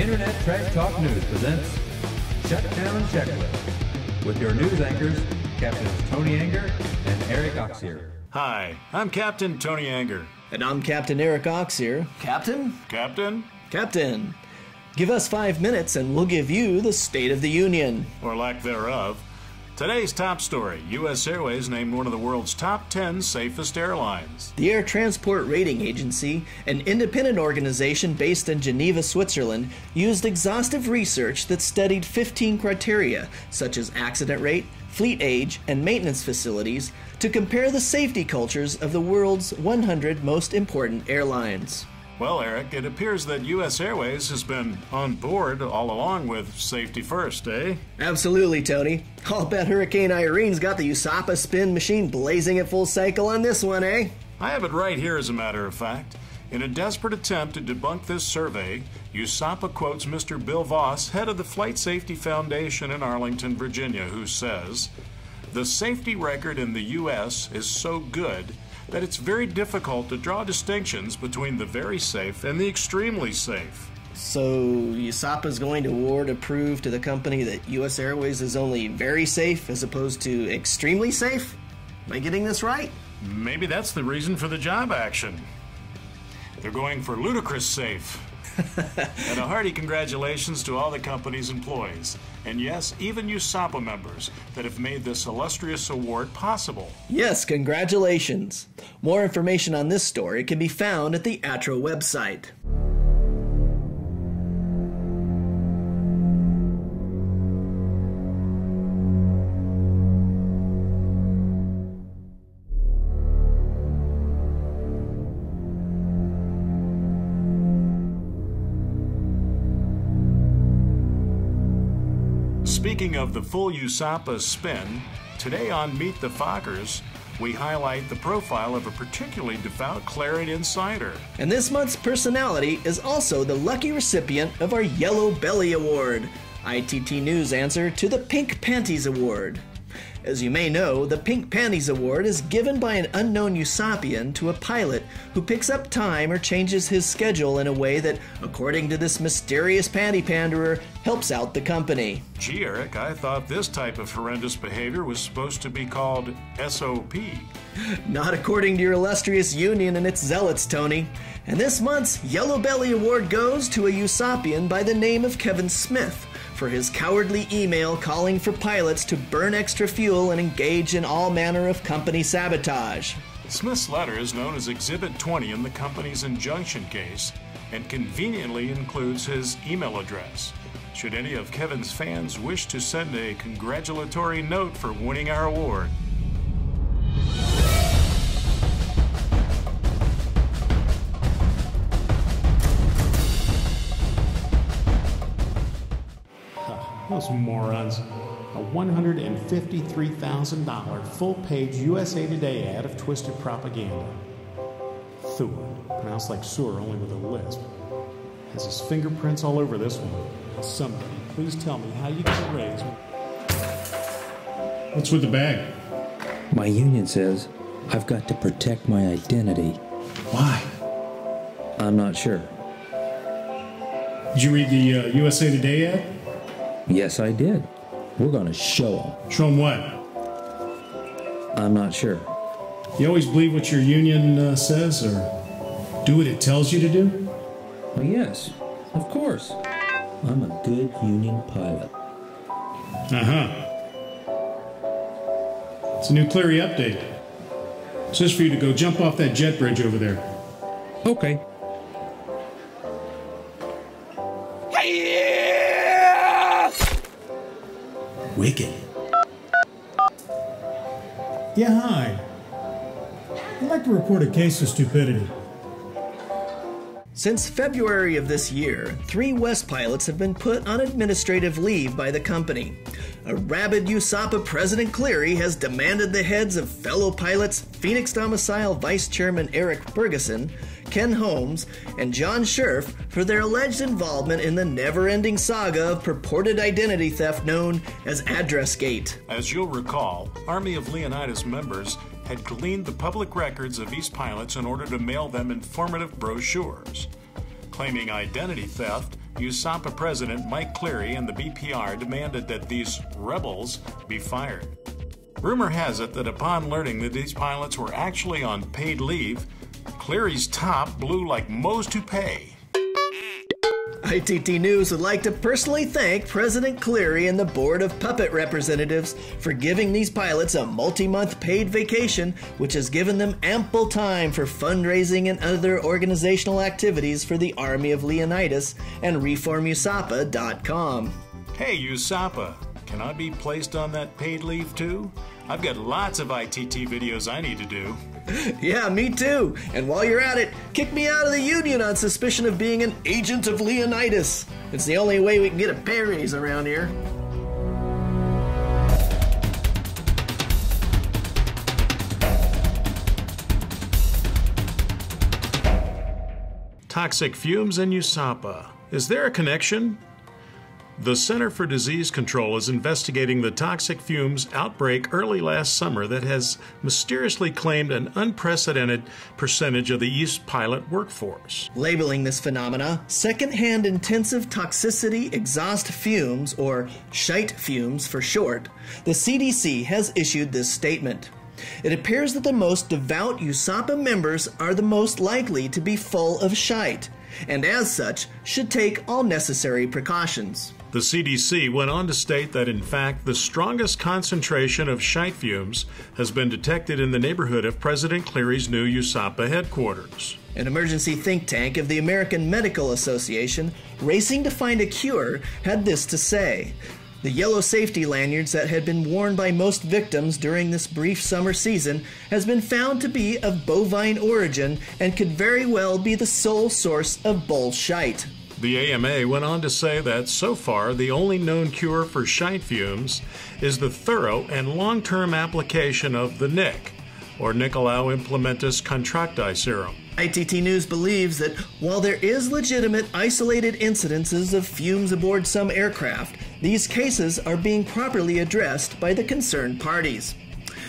Internet Trash Talk News presents Shutdown Checklist with your news anchors, Captains Tony Anger and Eric Oxier. Hi, I'm Captain Tony Anger. And I'm Captain Eric Oxier. Captain? Captain? Captain. Give us 5 minutes and we'll give you the State of the Union. Or lack thereof. Today's top story, U.S. Airways named one of the world's top 10 safest airlines. The Air Transport Rating Agency, an independent organization based in Geneva, Switzerland, used exhaustive research that studied 15 criteria, such as accident rate, fleet age, and maintenance facilities, to compare the safety cultures of the world's 100 most important airlines. Well, Eric, it appears that U.S. Airways has been on board all along with safety first, eh? Absolutely, Tony. I'll bet Hurricane Irene's got the USAPA spin machine blazing at full cycle on this one, eh? I have it right here, as a matter of fact. In a desperate attempt to debunk this survey, USAPA quotes Mr. Bill Voss, head of the Flight Safety Foundation in Arlington, Virginia, who says, "The safety record in the U.S. is so good that it's very difficult to draw distinctions between the very safe and the extremely safe." So USAPA is going to award a proof to the company that U.S. Airways is only very safe as opposed to extremely safe? Am I getting this right? Maybe that's the reason for the job action. They're going for ludicrous safe. And a hearty congratulations to all the company's employees. And yes, even USAPA members that have made this illustrious award possible. Yes, congratulations. More information on this story can be found at the ATRO website. Speaking of the full USAPA spin, today on Meet the FOCers, we highlight the profile of a particularly devout Claret insider. And this month's personality is also the lucky recipient of our Yellow Belly Award, ITT News answer to the Pink Panties Award. As you may know, the Pink Panties Award is given by an unknown USAPian to a pilot who picks up time or changes his schedule in a way that, according to this mysterious panty panderer, helps out the company. Gee, Eric, I thought this type of horrendous behavior was supposed to be called SOP. Not according to your illustrious union and its zealots, Tony. And this month's Yellow Belly Award goes to a USAPian by the name of Kevin Smith for his cowardly email calling for pilots to burn extra fuel and engage in all manner of company sabotage. Smith's letter is known as Exhibit 20 in the company's injunction case and conveniently includes his email address. Should any of Kevin's fans wish to send a congratulatory note for winning our award. Those morons. A $153,000 full-page USA Today ad of twisted propaganda. Thor, pronounced like sewer only with a lisp, has his fingerprints all over this one. Somebody, please tell me how you get a raise. What's with the bag? My union says I've got to protect my identity. Why? I'm not sure. Did you read the USA Today ad? Yes, I did. We're going to show them. Show them what? I'm not sure. You always believe what your union says, or do what it tells you to do? Well, yes, of course. I'm a good union pilot. Uh-huh. It's a new Cleary update. It says for you to go jump off that jet bridge over there. Okay. Wicked. Yeah, hi. I'd like to report a case of stupidity. Since February of this year, 3 West pilots have been put on administrative leave by the company. A rabid USAPA President Cleary has demanded the heads of fellow pilots Phoenix Domicile Vice Chairman Eric Ferguson, Ken Holmes, and John Scherf for their alleged involvement in the never-ending saga of purported identity theft known as AddressGate. As you'll recall, Army of Leonidas members had gleaned the public records of these pilots in order to mail them informative brochures. Claiming identity theft, USAPA President Mike Cleary and the BPR demanded that these rebels be fired. Rumor has it that upon learning that these pilots were actually on paid leave, Cleary's top blew like Moe's toupee. ITT News would like to personally thank President Cleary and the Board of Puppet Representatives for giving these pilots a multi-month paid vacation, which has given them ample time for fundraising and other organizational activities for the Army of Leonidas and ReformUSAPA.com. Hey, USAPA, can I be placed on that paid leave too? I've got lots of ITT videos I need to do. Yeah, me too. And while you're at it, kick me out of the union on suspicion of being an agent of Leonidas. It's the only way we can get a pay raise around here. Toxic fumes and USAPA. Is there a connection? The Center for Disease Control is investigating the toxic fumes outbreak early last summer that has mysteriously claimed an unprecedented percentage of the East pilot workforce. Labeling this phenomena secondhand intensive toxicity exhaust fumes, or shite fumes for short, the CDC has issued this statement. It appears that the most devout USAPA members are the most likely to be full of shite, and as such should take all necessary precautions. The CDC went on to state that, in fact, the strongest concentration of shite fumes has been detected in the neighborhood of President Cleary's new USAPA headquarters. An emergency think tank of the American Medical Association, racing to find a cure, had this to say. The yellow safety lanyards that had been worn by most victims during this brief summer season has been found to be of bovine origin and could very well be the sole source of bull shite. The AMA went on to say that so far the only known cure for shite fumes is the thorough and long-term application of the NIC, or Nicolau Implementis Contracti serum. ITT News believes that while there is legitimate isolated incidences of fumes aboard some aircraft, these cases are being properly addressed by the concerned parties.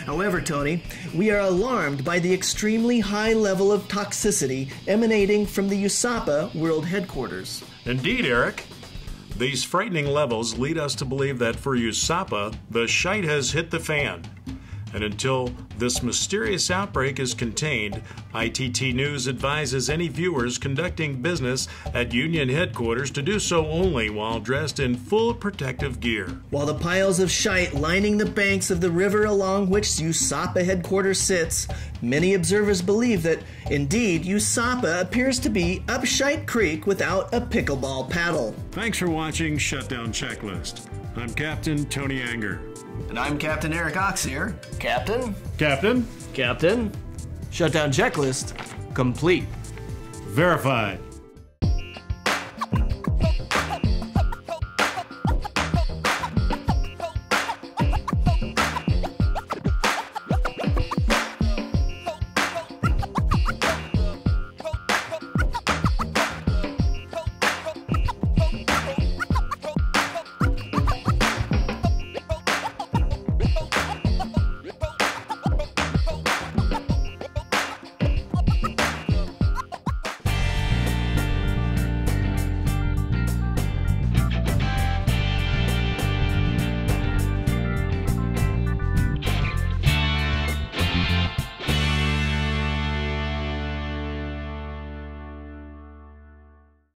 However, Tony, we are alarmed by the extremely high level of toxicity emanating from the USAPA World Headquarters. Indeed, Eric. These frightening levels lead us to believe that for USAPA, the shite has hit the fan. And until this mysterious outbreak is contained, ITT News advises any viewers conducting business at Union headquarters to do so only while dressed in full protective gear. While the piles of shite lining the banks of the river along which USAPA headquarters sits, many observers believe that, indeed, USAPA appears to be up Shite Creek without a pickleball paddle. Thanks for watching Shutdown Checklist. I'm Captain Tony Anger. And I'm Captain Eric Oxier. Captain? Captain? Captain? Shutdown Checklist complete. Verified.